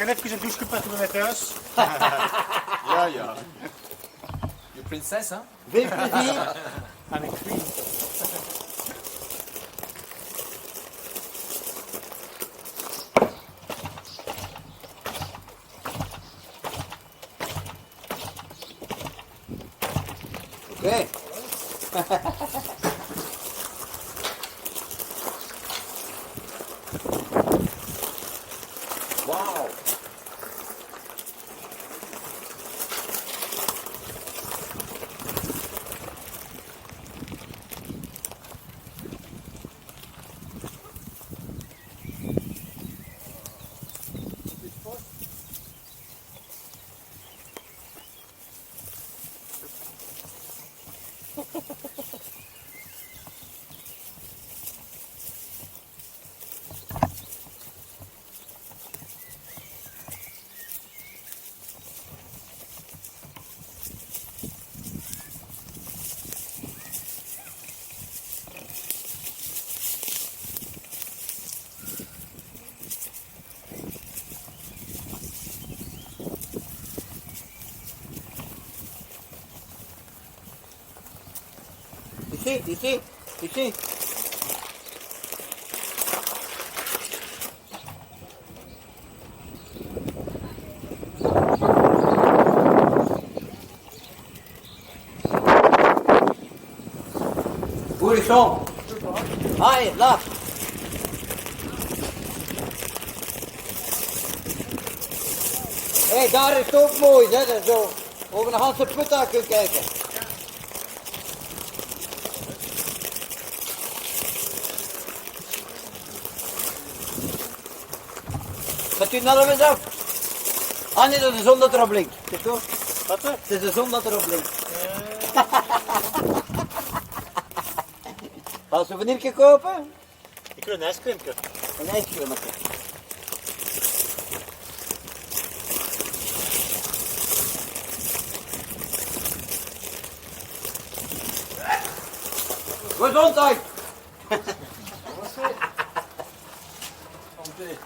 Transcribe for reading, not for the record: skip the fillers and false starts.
kan even een douche pakken met thuis. Ja, ja. Je prinses, hè? Veel plezier. Aan een queen. Oké. Wauw. Ici. Horizon. Hi, laat. Hé, daar is het ook mooi, hè, dat zo over de Hanse put aan kunt kijken. Gaat u nou eens af? Ah nee, dat is de zon dat erop blinkt. Kijk toch? Wat? Het is de zon dat erop blinkt. Ga je een souvenirje kopen? Ik wil een ijscreamje. Een ijscreametje. Gezondheid! Santé.